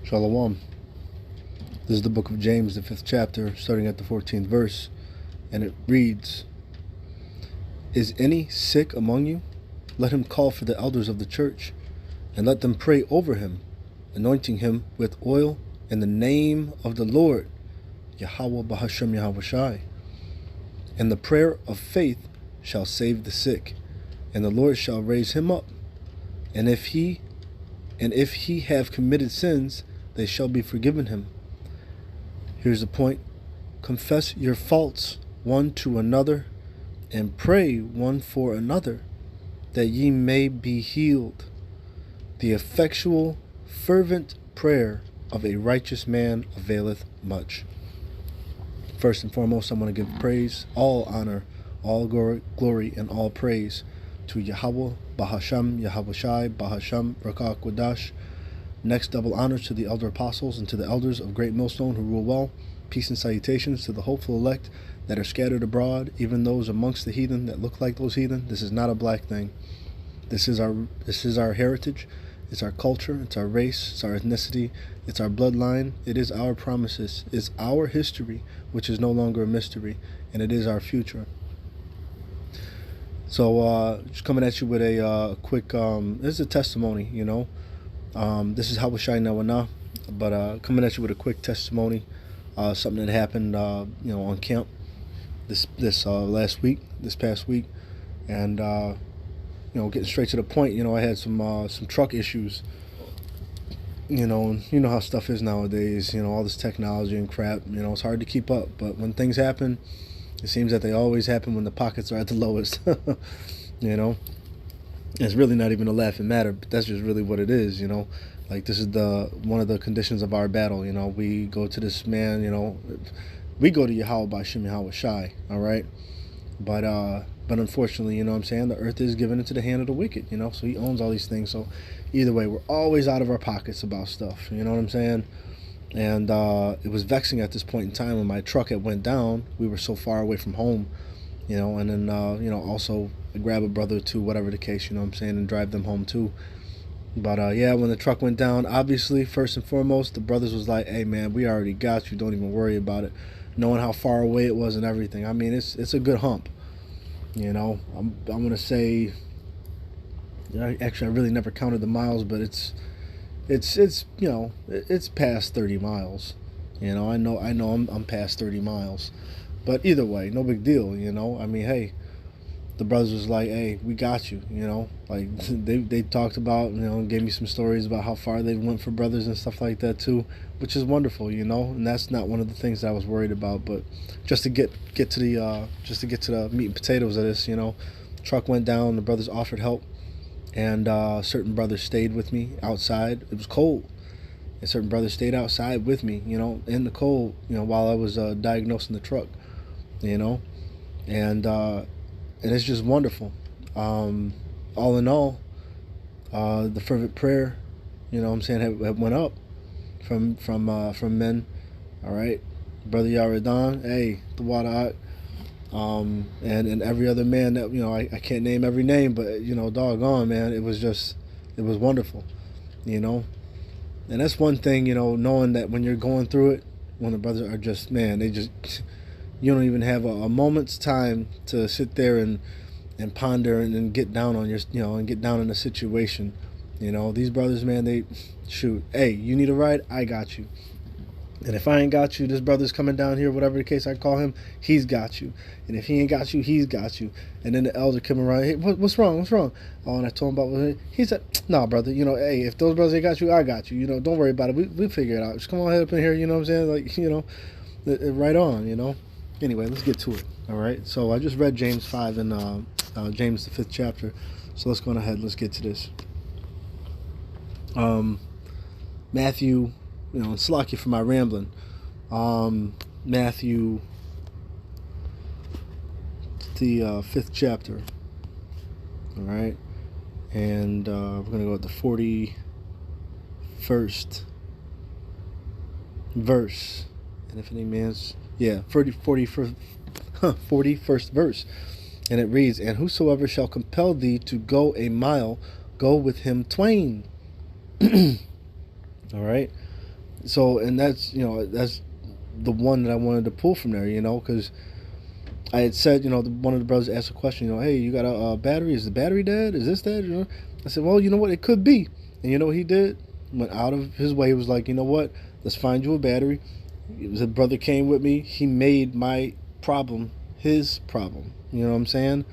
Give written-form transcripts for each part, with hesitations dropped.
Shalom. This is the book of James, the 5th chapter, starting at the 14th verse, and it reads, Is any sick among you? Let him call for the elders of the church, and let them pray over him, anointing him with oil in the name of the Lord, Yahweh Bahashem Yahweh Shai. And the prayer of faith shall save the sick, and the Lord shall raise him up. And if he have committed sins, they shall be forgiven him. Here's the point. Confess your faults one to another, and pray one for another, that ye may be healed. The effectual, fervent prayer of a righteous man availeth much. First and foremost, I want to give praise, all honor, all glory, and all praise to Yahweh, Bahasham, Yahweh Shai, Bahasham, Rakah Quadash. Next, double honors to the elder apostles and to the elders of Great Millstone who rule well. Peace and salutations to the hopeful elect that are scattered abroad, even those amongst the heathen that look like those heathen. This is not a black thing. This is our heritage. It's our culture. It's our race. It's our ethnicity. It's our bloodline. It is our promises. It's our history, which is no longer a mystery, and it is our future. So, just coming at you with a quick. This is a testimony, you know. This is how Shai Nawana, but coming at you with a quick testimony, something that happened, on camp this past week, and getting straight to the point. I had some truck issues. You know how stuff is nowadays. All this technology and crap. It's hard to keep up. But when things happen, it seems that they always happen when the pockets are at the lowest. It's really not even a laughing matter, but that's just really what it is, Like, this is one of the conditions of our battle, We go to this man, we go to Yahweh by Shem Yahweh Shai, all right? But unfortunately, the earth is given into the hand of the wicked, So he owns all these things. So either way, we're always out of our pockets about stuff, you know what I'm saying? And it was vexing at this point in time when my truck had went down. We were so far away from home, and then, also grab a brother to whatever the case, and drive them home too. But when the truck went down, obviously, first and foremost, the brothers was like, hey man, we already got you, don't even worry about it, knowing how far away it was and everything. I mean, it's a good hump, I'm gonna say, actually I really never counted the miles, but it's past 30 miles. I know I'm past 30 miles, but either way, no big deal. I mean, hey, the brothers was like, hey, we got you, like they talked about, gave me some stories about how far they went for brothers and stuff like that too, which is wonderful, and that's not one of the things that I was worried about. But just to get to the meat and potatoes of this, truck went down, the brothers offered help, and certain brothers stayed with me outside. It was cold, and certain brothers stayed outside with me, in the cold, while I was diagnosing the truck, and it's just wonderful. All in all, the fervent prayer, had went up from men. All right, Brother Yaradan, hey, the Wadah, and every other man that I can't name every name, but doggone man, it was wonderful, and that's one thing, knowing that when you're going through it, when the brothers are just, man, they just, you don't even have a moment's time to sit there and ponder and get down on your, and get down in a situation. These brothers, man, they shoot. Hey, you need a ride? I got you. And if I ain't got you, this brother's coming down here, whatever the case I call him, he's got you. And if he ain't got you, he's got you. And then the elder came around, hey, what's wrong? Oh, and I told him about, he said, nah, brother, hey, if those brothers ain't got you, I got you. Don't worry about it. We'll figure it out. Just come on, head up in here, you know what I'm saying? Like, right on, Anyway, let's get to it. All right. So I just read James 5 and James the 5th chapter. So let's go on ahead. Let's get to this. Matthew, slack you for my rambling. Matthew, the 5th chapter. All right. And we're going to go with the 41st verse. And if any man's, 41st verse. And it reads, and whosoever shall compel thee to go a mile, go with him twain. All right. So, and that's, that's the one that I wanted to pull from there, because I had said, one of the brothers asked a question, hey, you got a battery? Is the battery dead? Is this dead? I said, well, you know what? It could be. And you know what he did? Went out of his way. He was like, you know what? Let's find you a battery. The brother came with me. He made my problem his problem. You know what I'm saying?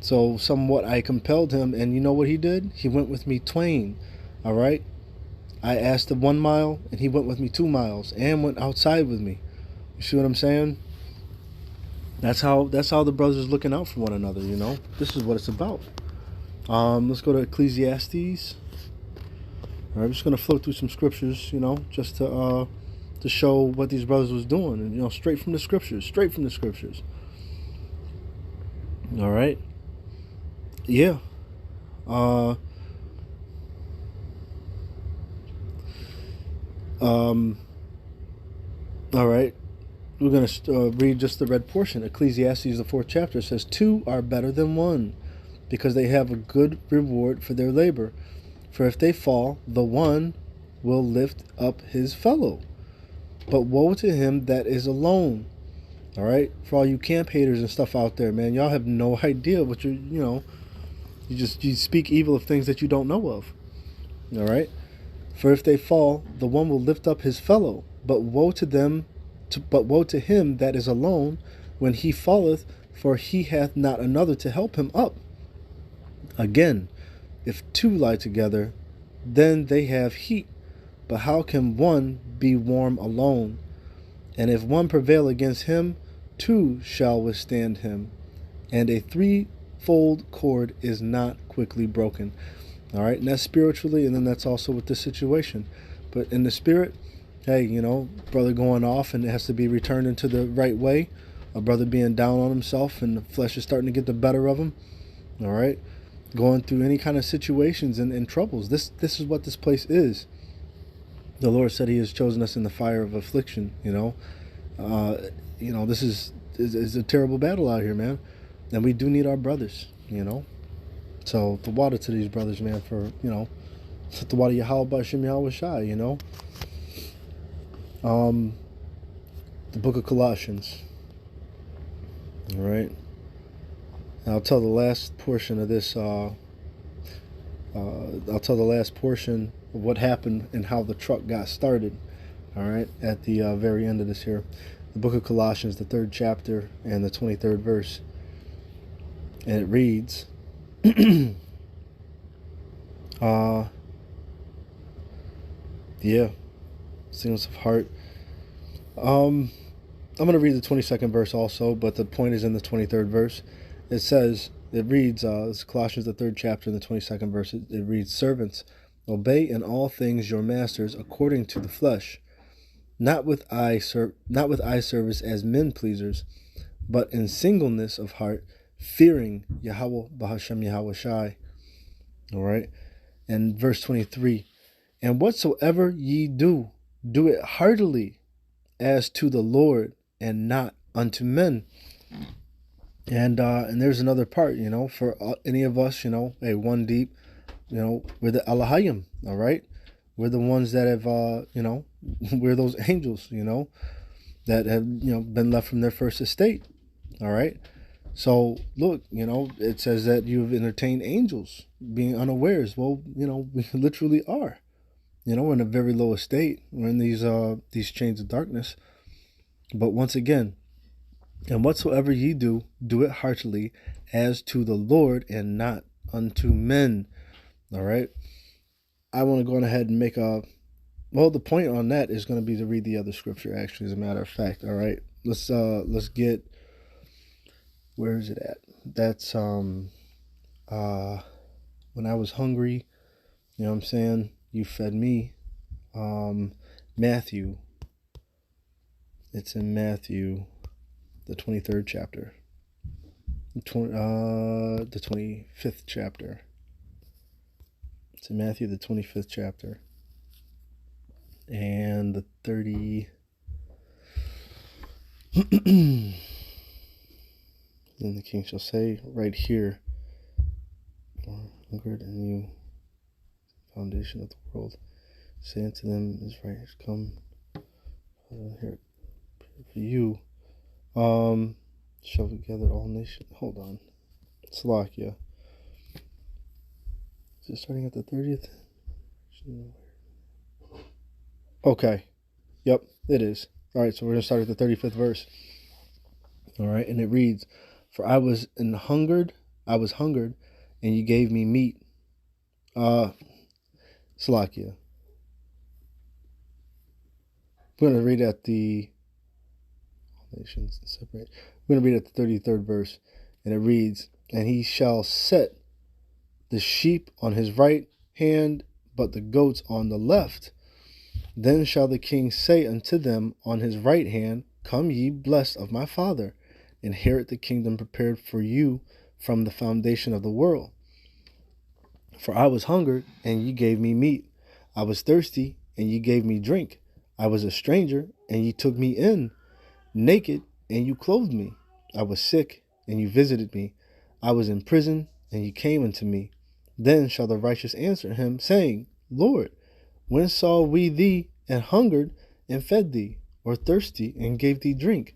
So somewhat I compelled him, and you know what he did? He went with me twain. All right? I asked him 1 mile, and he went with me 2 miles, and went outside with me. You see what I'm saying? That's how the brothers looking out for one another. This is what it's about. Let's go to Ecclesiastes. All right, I'm just gonna flow through some scriptures, just to show what these brothers was doing, and straight from the scriptures. All right, yeah. All right. We're going to read just the red portion. Ecclesiastes, the 4th chapter, says, 2 are better than 1, because they have a good reward for their labor. For if they fall, the one will lift up his fellow. But woe to him that is alone. All right? For all you camp haters and stuff out there, man, y'all have no idea what you speak evil of things that you don't know of. All right? For if they fall, the one will lift up his fellow. But woe to him that is alone when he falleth, for he hath not another to help him up. Again, if 2 lie together, then they have heat. But how can one be warm alone? And if one prevail against him, 2 shall withstand him. And a 3-fold cord is not quickly broken. All right, and that's spiritually, and then that's also with this situation. But in the spirit, hey, brother going off and it has to be returned into the right way. A brother being down on himself and the flesh is starting to get the better of him. All right, going through any kind of situations and troubles. This is what this place is. The Lord said He has chosen us in the fire of affliction. This is a terrible battle out here, man, and we do need our brothers. So the water to these brothers, man, for the water Yahweh B'Shem Yahweh Shai, the book of Colossians. All right. I'll tell the last portion of this. I'll tell the last portion of what happened and how the truck got started. All right, at the very end of this here, the book of Colossians, the 3rd chapter and the 23rd verse, and it reads. Yeah, singleness of heart. I'm going to read the 22nd verse also, but the point is in the 23rd verse. It reads, it's Colossians, the 3rd chapter, and the 22nd verse. It reads, servants, obey in all things your masters according to the flesh, not with eye service as men pleasers, but in singleness of heart, fearing Yahweh B'Hashem Yahweh Shai. All right, and verse 23, and whatsoever ye do, do it heartily, as to the Lord, and not unto men. And there's another part, for any of us, hey, one deep, we're the Alahayim, all right? We're the ones that have, we're those angels, that have, been left from their first estate, all right? So, look, it says that you've entertained angels being unawares. Well, we literally are. We're in a very low estate. We're in these chains of darkness. But once again, and whatsoever ye do, do it heartily, as to the Lord, and not unto men. All right? I want to go on ahead and make the point on that is going to be to read the other scripture, actually, as a matter of fact. All right? Let's get, where is it at? That's, when I was hungry, you know what I'm saying? You fed me. Matthew. It's in Matthew, the 23rd chapter. The 25th chapter. It's in Matthew, the 25th chapter. And the 30... Then the king shall say, right here, hungered in you, foundation of the world. Say unto them, is right has come here for you. Shall we gather all nations? Hold on. Slovakia. Is it starting at the 30th? Okay. Yep, it is. All right, so we're going to start at the 35th verse. All right, and it reads, for I was hungered, and you gave me meat. Slovakia. We're going to read at the nations separate. We're going to read at the 33rd verse, and it reads, and he shall set the sheep on his right hand, but the goats on the left. Then shall the king say unto them on his right hand, come ye blessed of my father, inherit the kingdom prepared for you from the foundation of the world. For I was hungered, and ye gave me meat. I was thirsty, and ye gave me drink. I was a stranger, and ye took me in. Naked, and you clothed me. I was sick, and you visited me. I was in prison, and you came unto me. Then shall the righteous answer him, saying, Lord, when saw we thee and hungered, and fed thee, or thirsty, and gave thee drink?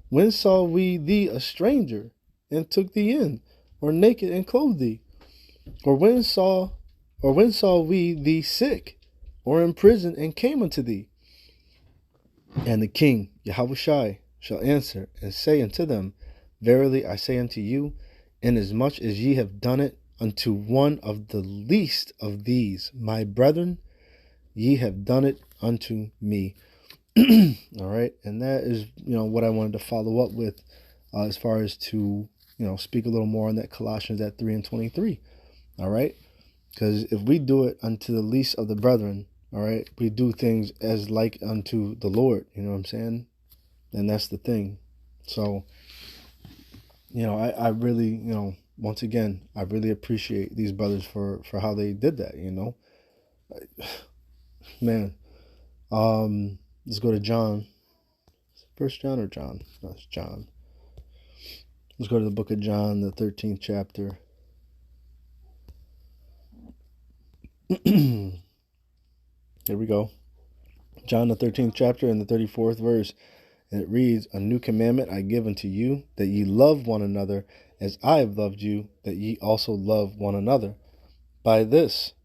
When saw we thee a stranger, and took thee in, or naked, and clothed thee? Or when saw we thee sick, or in prison, and came unto thee? And the king, Yahushai, shall answer, and say unto them, verily I say unto you, inasmuch as ye have done it unto one of the least of these, my brethren, ye have done it unto me. All right, and that is, what I wanted to follow up with, as far as to, speak a little more on that Colossians at 3:23. All right, because if we do it unto the least of the brethren, all right, we do things as like unto the Lord. You know what I'm saying? And that's the thing. So, I really, once again, I really appreciate these brothers for how they did that. Man. Let's go to John. First John or John? No, it's John. Let's go to the book of John, the 13th chapter. Here we go. John, the 13th chapter and the 34th verse. And it reads, a new commandment I give unto you, that ye love one another, as I have loved you, that ye also love one another. By this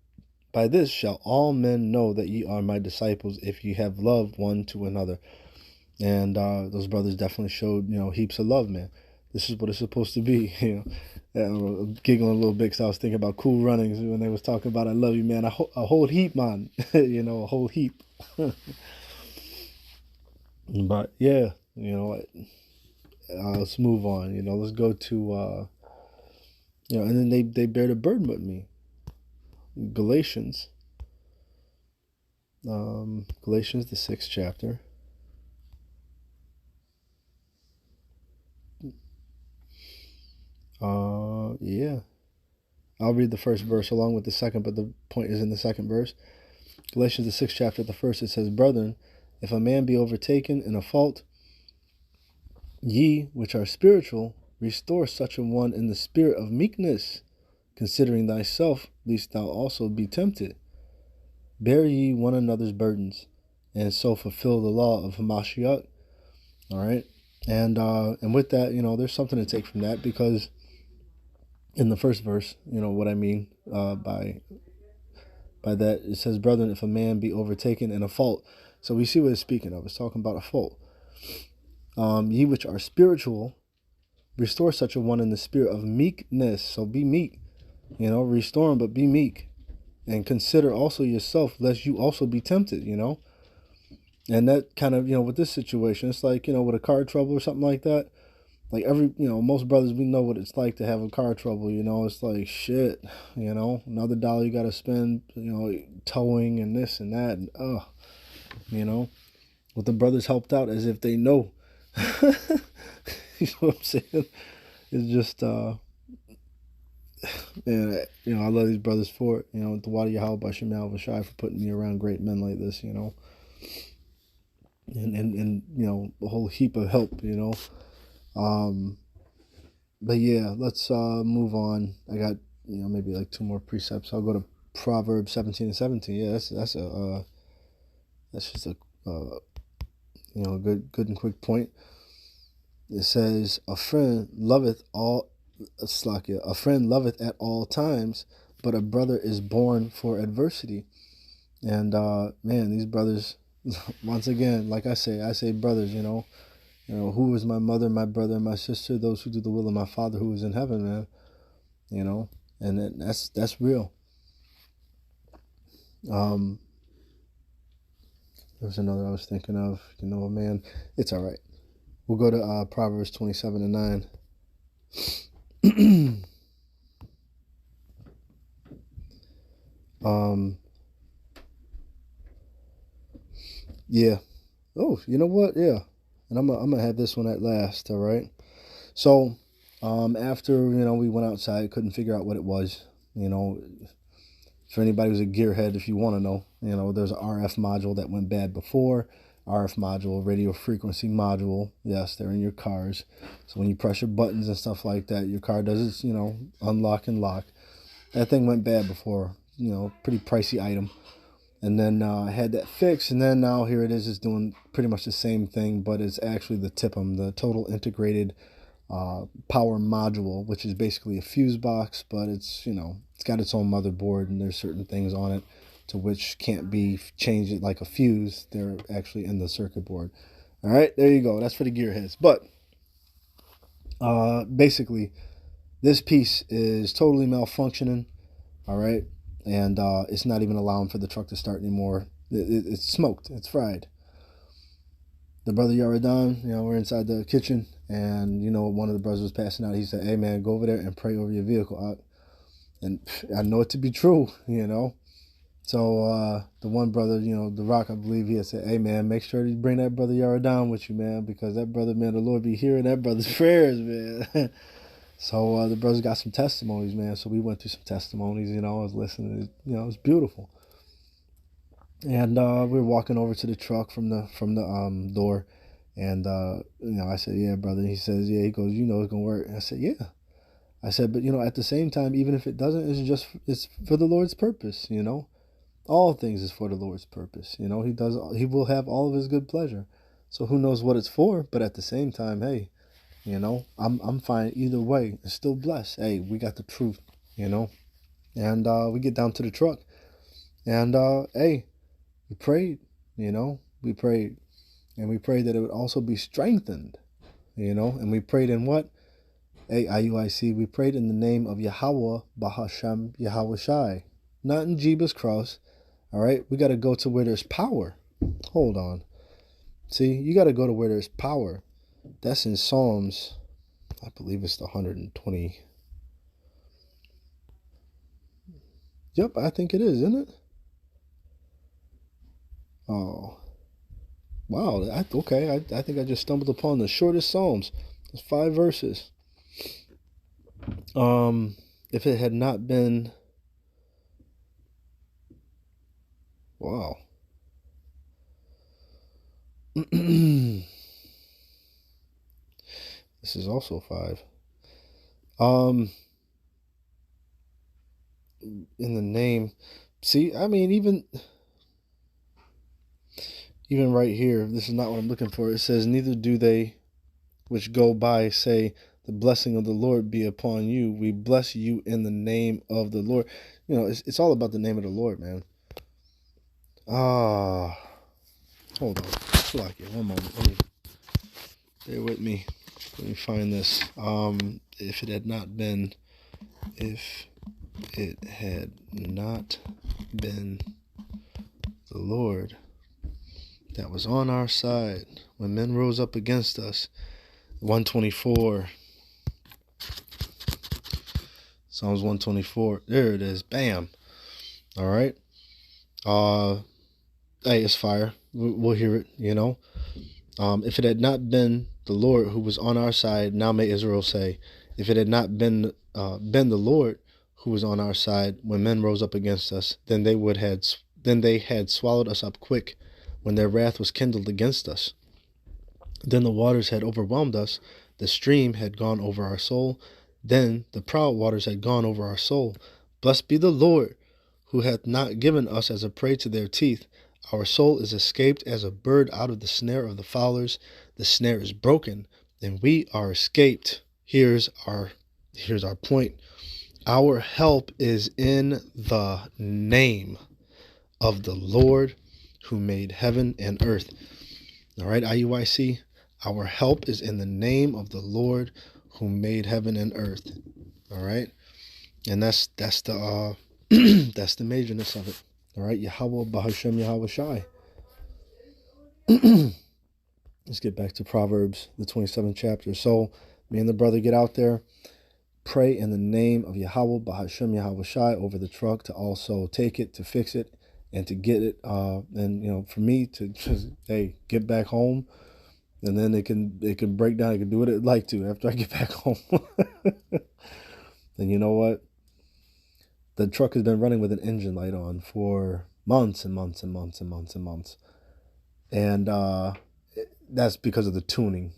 shall all men know that ye are my disciples, if ye have love one to another. And those brothers definitely showed, heaps of love, man. This is what it's supposed to be, I'm giggling a little bit because I was thinking about Cool Runnings when they was talking about I love you, man. A whole heap, man. A whole heap. But yeah, let's move on. Let's go to and then they bear the burden with me. Galatians, the 6th chapter. Yeah. I'll read the first verse along with the second, but the point is in the second verse. Galatians, the 6th chapter, the first, it says, brethren, if a man be overtaken in a fault, ye, which are spiritual, restore such a one in the spirit of meekness, considering thyself, lest thou also be tempted. Bear ye one another's burdens, and so fulfill the law of Hamashiach. All right, and with that, there's something to take from that, because in the first verse, what I mean by that, it says, brethren, if a man be overtaken in a fault. So we see what it's speaking of. It's talking about a fault. Ye which are spiritual, restore such a one in the spirit of meekness. So be meek, restore him, but be meek. And consider also yourself, lest you also be tempted, And that kind of, with this situation, it's like, with a car trouble or something like that. Like most brothers, we know what it's like to have a car trouble, It's like, shit, another dollar you got to spend, towing and this and that. And, What the brothers helped out as if they know. You know what I'm saying? It's just, man, I love these brothers for it. The Wadi Yahweh Bashim Al-Vashai for putting me around great men like this, And a whole heap of help, But yeah, let's move on. I got maybe like 2 more precepts. I'll go to Proverbs 17:17. Yeah, that's That's just a good and quick point. It says, a friend loveth at all times, but a brother is born for adversity. And man, these brothers, once again, like I say brothers, who is my mother, my brother, and my sister, those who do the will of my Father who is in heaven, man. And that's real. There's another I was thinking of, man, it's all right. We'll go to Proverbs 27:9. Yeah. Oh, you know what? Yeah. And I'm gonna have this one at last, all right? So, after, we went outside, couldn't figure out what it was, for anybody who's a gearhead, if you want to know, there's an RF module that went bad before. RF module, radio frequency module. Yes, they're in your cars. So when you press your buttons and stuff like that, your car does its, unlock and lock. That thing went bad before, pretty pricey item. And then I had that fixed, and then now here it is, it's doing pretty much the same thing, but it's actually the TIPM, the Total Integrated Power Module, which is basically a fuse box, but it's, it's got its own motherboard, and there's certain things on it to which can't be changed like a fuse. They're actually in the circuit board. All right, there you go. That's for the gearheads. But basically, this piece is totally malfunctioning. All right, and it's not even allowing for the truck to start anymore. It's smoked. It's fried. The brother Yaradan, we're inside the kitchen, and one of the brothers was passing out. He said, "Hey man, go over there and pray over your vehicle." And I know it to be true, So the one brother, the Rock, I believe, he had said, "Hey man, make sure you bring that brother Yaradan with you, man, because that brother, man, the Lord be hearing that brother's prayers, man." So the brothers got some testimonies, man. So we went through some testimonies, I was listening. It was beautiful. And we were walking over to the truck from the door, and I said, "Yeah, brother." He says, "Yeah." He goes, "It's gonna work." And I said, "Yeah." I said, "But at the same time, even if it doesn't, it's for the Lord's purpose. All things is for the Lord's purpose. He will have all of His good pleasure. So who knows what it's for? But at the same time, hey, I'm fine either way. It's still blessed. Hey, we got the truth. And we get down to the truck, and hey. We prayed, we prayed, and we prayed that it would also be strengthened, and we prayed in what? IUIC, we prayed in the name of Yahweh, Bahashem, Yahweh Shai, not in Jeebus Cross, all right? We got to go to where there's power. Hold on. See, you got to go to where there's power. That's in Psalms, I believe it's the 120. Yep, I think it is, isn't it? Oh, wow. Okay, I think I just stumbled upon the shortest Psalms. It's 5 verses. If it had not been... Wow. This is also 5. In the name... See, I mean, even right here, this is not what I'm looking for. It says, "Neither do they which go by say, the blessing of the Lord be upon you. We bless you in the name of the Lord." It's all about the name of the Lord, man. Hold on. One moment. Bear with me. Let me find this. If it had not been the Lord that was on our side when men rose up against us. 124. Psalms 124. There it is. Bam. All right. Hey, it's fire. We'll hear it, If it had not been the Lord who was on our side, now may Israel say, if it had not been the Lord who was on our side when men rose up against us, then they had swallowed us up quick when their wrath was kindled against us. Then the waters had overwhelmed us, the stream had gone over our soul, then the proud waters had gone over our soul. Blessed be the Lord, who hath not given us as a prey to their teeth. Our soul is escaped as a bird out of the snare of the fowlers. The snare is broken, and we are escaped. Here's our point. Our help is in the name of the Lord who made heaven and earth. All right, IUIC. Our help is in the name of the Lord who made heaven and earth. All right, and that's the that's the majorness of it. All right, Yahweh Bahashem Yahweh Shai. Let's get back to Proverbs, the 27th chapter. So, me and the brother get out there, pray in the name of Yahweh Bahashem Yahweh Shai over the truck to also take it, to fix it, and to get it. And for me to just get back home, and then it can break down. It can do what it like to after I get back home. And you know what? The truck has been running with an engine light on for months and months and months and months and months. And that's because of the tuning,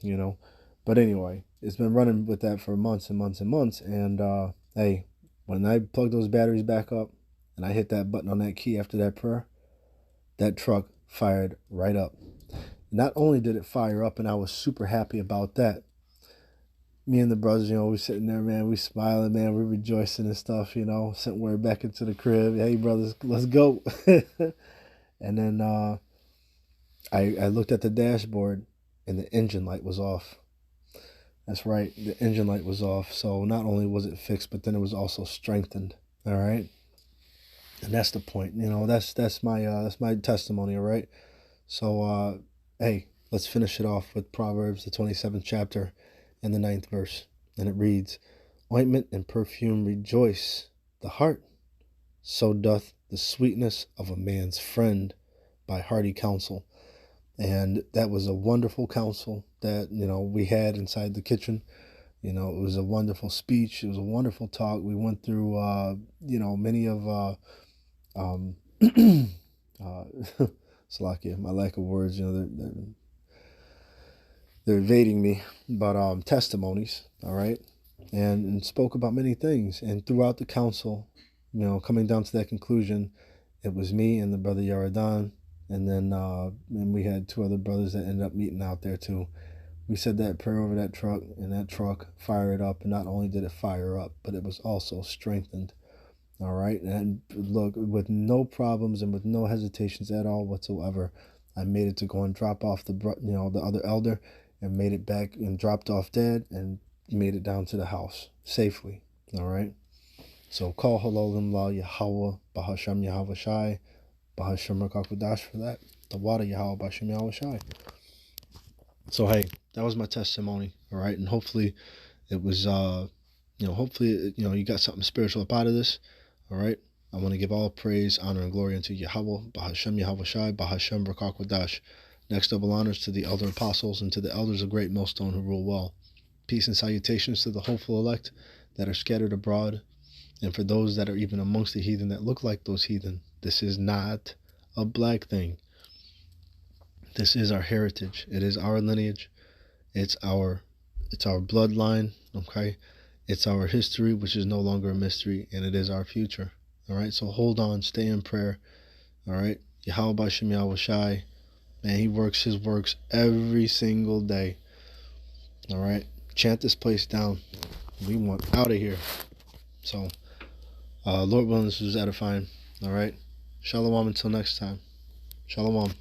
But anyway, it's been running with that for months and months and months. And when I plug those batteries back up and I hit that button on that key after that prayer, that truck fired right up. Not only did it fire up, and I was super happy about that. Me and the brothers, we sitting there, man, we smiling, man, we rejoicing and stuff, sent word back into the crib. Hey, brothers, let's go. And then I looked at the dashboard, and the engine light was off. That's right, the engine light was off. So not only was it fixed, but then it was also strengthened. All right, and that's the point. That's my testimony. All right. So let's finish it off with Proverbs, the 27th chapter, and the 9th verse, and it reads, "Ointment and perfume rejoice the heart. So doth the sweetness of a man's friend by hearty counsel." And that was a wonderful counsel that, we had inside the kitchen. It was a wonderful speech. It was a wonderful talk. We went through, many of, Salakia, my lack of words, they're evading me, but testimonies, all right, and spoke about many things. And throughout the council, coming down to that conclusion, it was me and the brother Yaradan. And then and we had two other brothers that ended up meeting out there too. We said that prayer over that truck, and that truck fired up. And not only did it fire up, but it was also strengthened. All right. And look, with no problems and with no hesitations at all whatsoever, I made it to go and drop off the other elder, and made it back and dropped off Dad, and made it down to the house safely. All right. So call halolim la Yahweh Bahashem Yahweh Shai. Bahashem Rakakwadash for that. The water Yahweh Bahashem Yahweh Shai. So that was my testimony. All right, and hopefully it was hopefully you got something spiritual up out of this. All right. I want to give all praise, honor, and glory unto Yahweh Bahashem Yahweh Shai Bahashem Rakakwadash. Next double honors to the elder apostles and to the elders of Great Millstone who rule well. Peace and salutations to the hopeful elect that are scattered abroad, and for those that are even amongst the heathen that look like those heathen. This is not a black thing. This is our heritage. It is our lineage. It's our bloodline. Okay, it's our history, which is no longer a mystery, and it is our future. All right, so hold on, stay in prayer. All right, Yahweh Bashem Yahweh Shai, man, he works his works every single day. All right, chant this place down. We want out of here. So, Lord willing, this was edifying. All right. Shalom until next time. Shalom.